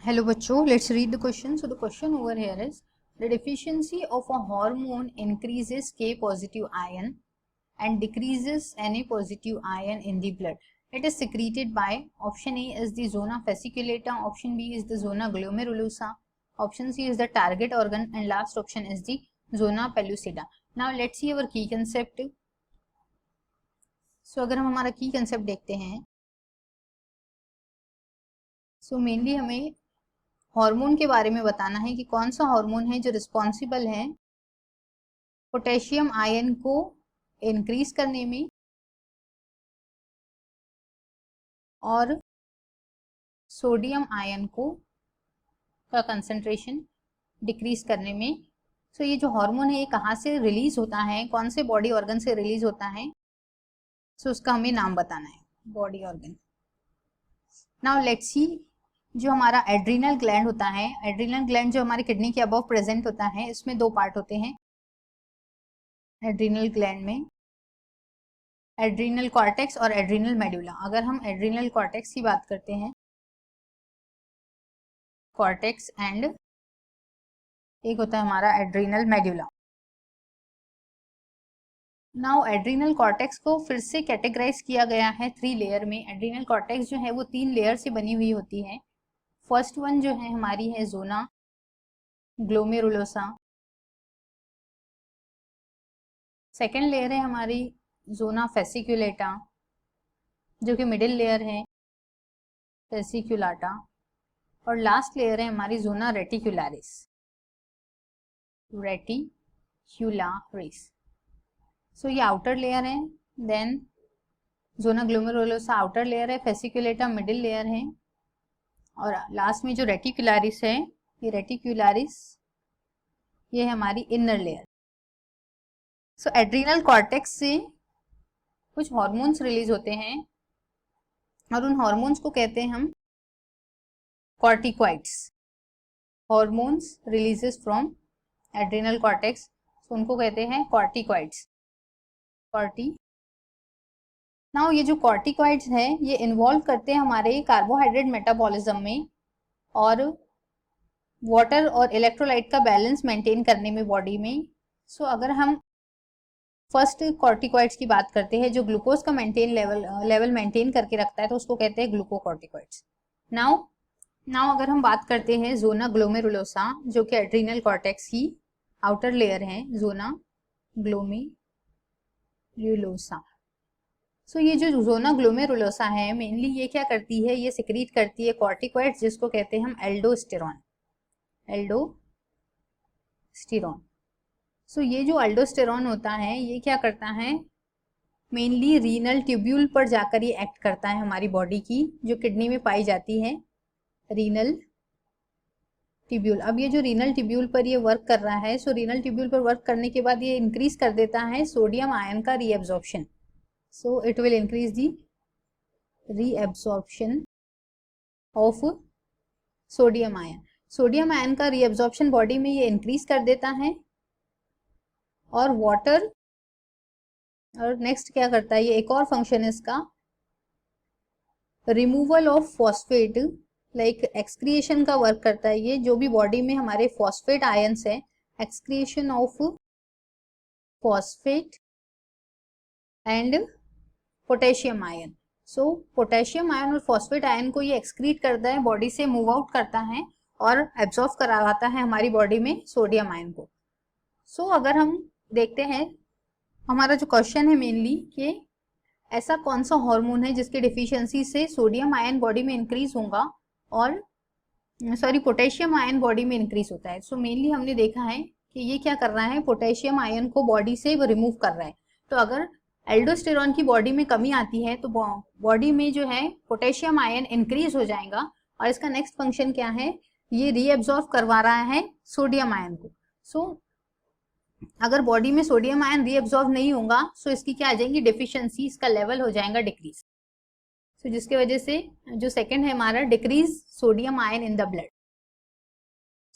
Hello बच्चों, let's read the question. So the question over here is the deficiency of a hormone increases K positive ion and decreases Na positive ion in the blood. It is secreted by option A is the zona fasciculata, option B is the zona glomerulosa, option C is the target organ and last option is the zona pellucida. Now let's see our key concept. So अगर हम हमारा key concept देखते हैं, so mainly हमें hormone के बारे में बताना है कि कौन सा हार्मोन है जो रिस्पॉन्सिबल है पोटेशियम आयन को इंक्रीज करने में और सोडियम आयन को का कंसंट्रेशन डिक्रीज करने में. सो ये जो हार्मोन है ये कहाँ से रिलीज होता है, कौन से बॉडी ऑर्गन से रिलीज होता है, सो उसका हमें नाम बताना है, body organ. Now let's see, जो हमारा एड्रीनल ग्लैंड होता है, एड्रीनल ग्लैंड जो हमारी किडनी के अबव प्रेजेंट होता है, इसमें दो पार्ट होते हैं एड्रीनल ग्लैंड में, एड्रीनल कॉर्टेक्स और एड्रीनल मेडुला. अगर हम एड्रीनल कॉर्टेक्स की बात करते हैं, कॉर्टेक्स एंड एक होता है हमारा adrenal medulla. Now adrenal cortex को फिर से कैटेगराइज किया गया है 3 लेयर में. एड्रीनल कॉर्टेक्स जो है वो 3 लेयर से बनी हुई होती है. फर्स्ट वन जो है हमारी है जोना ग्लोमेरुलोसा, सेकेंड लेयर है हमारी जोना फेसिकुलेटा जो कि मिडिल लेयर है फेसिकुलाटा, और लास्ट लेयर है हमारी जोना रेटिकुलारिस, रेटिकुलारिस. सो ये आउटर लेयर है, then zona glomerulosa outer layer है, फेसिकुलेटा मिडिल लेयर है, और लास्ट में जो रेटिकुलारिस है, ये रेटिकुलारिस ये है हमारी इनर लेयर. सो एड्रीनल कॉर्टेक्स से कुछ हार्मोन्स रिलीज होते हैं और उन हार्मोन्स को कहते हैं हम corticoids. Hormones releases from adrenal cortex, तो उनको कहते हैं कॉर्टिकॉइड्स. नाउ ये जो कॉर्टिकॉइड्स है ये इन्वॉल्व करते हैं हमारे कार्बोहाइड्रेट मेटाबॉलिज्म में और वाटर और इलेक्ट्रोलाइट का बैलेंस मेंटेन करने में बॉडी में. सो अगर हम फर्स्ट कॉर्टिकॉइड्स की बात करते हैं जो ग्लूकोज का लेवल मेंटेन करके रखता है, तो उसको कहते हैं ग्लूकोकॉर्टिकॉइड्स. नाउ अगर हम बात करते हैं जोना ग्लोमेरुलोसा जो कि एड्रीनल कॉर्टेक्स की आउटर लेयर है, जोना ग्लोमेरुलोसा. सो ये जो जोना ग्लोमेरुलोसा है मेनली ये क्या करती है, ये सिक्रीट करती है कॉर्टिकॉइड्स जिसको कहते हैं हम एल्डोस्टेरॉन. सो ये जो एल्डोस्टेरॉन होता है ये क्या करता है, मेनली रीनल ट्यूब्यूल पर जाकर ये एक्ट करता है हमारी बॉडी की जो किडनी में पाई जाती है, रीनल ट्यूब्यूल. अब ये जो रीनल ट्यूब्यूल पर ये वर्क कर रहा है, सो रीनल ट्यूब्यूल पर वर्क करने के बाद ये इंक्रीज कर देता है सोडियम आयन का reabsorption. So it will increase the reabsorption of sodium ion. Sodium ion का reabsorption बॉडी में ये इंक्रीज कर देता है और वाटर, और नेक्स्ट क्या करता है ये एक और फंक्शन इसका, removal of phosphate, like excretion का वर्क करता है ये. जो भी बॉडी में हमारे फॉस्फेट आयन्स है, excretion of phosphate and potassium ion. So potassium ion और फॉस्फेट आयन को ये एक्सक्रीट करता है, बॉडी से मूव आउट करता है और एब्जॉर्ब करवाता है हमारी बॉडी में सोडियम आयन को. सो अगर हम देखते हैं हमारा जो क्वेश्चन है मेनली कि ऐसा कौन सा हार्मोन है जिसकी डिफिशियंसी से सोडियम आयन बॉडी में इंक्रीज होगा और पोटेशियम आयन बॉडी में इंक्रीज होता है. सो मेनली हमने देखा है कि ये क्या कर रहा है, पोटेशियम आयन को बॉडी से रिमूव कर रहा है. तो अगर एल्डोस्टेरॉन की बॉडी में कमी आती है तो बॉडी में जो है पोटेशियम आयन इंक्रीज हो जाएगा और इसका नेक्स्ट फंक्शन क्या है, ये रीएब्जॉर्ब करवा रहा है सोडियम आयन को. सो अगर बॉडी में सोडियम आयन रीएब्जॉर्ब नहीं होगा सो इसकी क्या आ जाएंगी डिफिशियंसी, इसका लेवल हो जाएगा डिक्रीज. सो जिसके वजह से जो सेकंड है हमारा decreases sodium ion in the blood.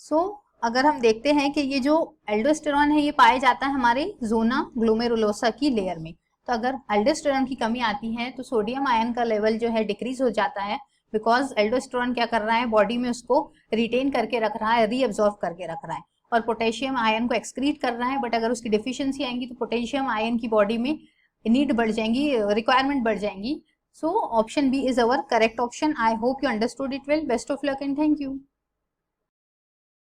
So अगर हम देखते हैं कि ये जो एल्डोस्टेरॉन है ये पाया जाता है हमारे जोना ग्लोमेरुलोसा की लेयर में, तो अगर एल्डोस्टेरॉन की कमी आती है तो सोडियम आयन का लेवल जो है डिक्रीज हो जाता है बिकॉज एल्डोस्टेरोन क्या कर रहा है, बॉडी में उसको रिटेन करके रख रहा है, रीअब्जॉर्व करके रख रहा है, और पोटेशियम आयन को एक्सक्रीट कर रहा है। बट अगर उसकी डिफिशियंसी आएंगी तो पोटेशियम आयन की बॉडी में नीड बढ़ जाएंगी, रिक्वायरमेंट बढ़ जाएंगी। So option B is our correct option. I hope you understood it well. Best of luck and thank you.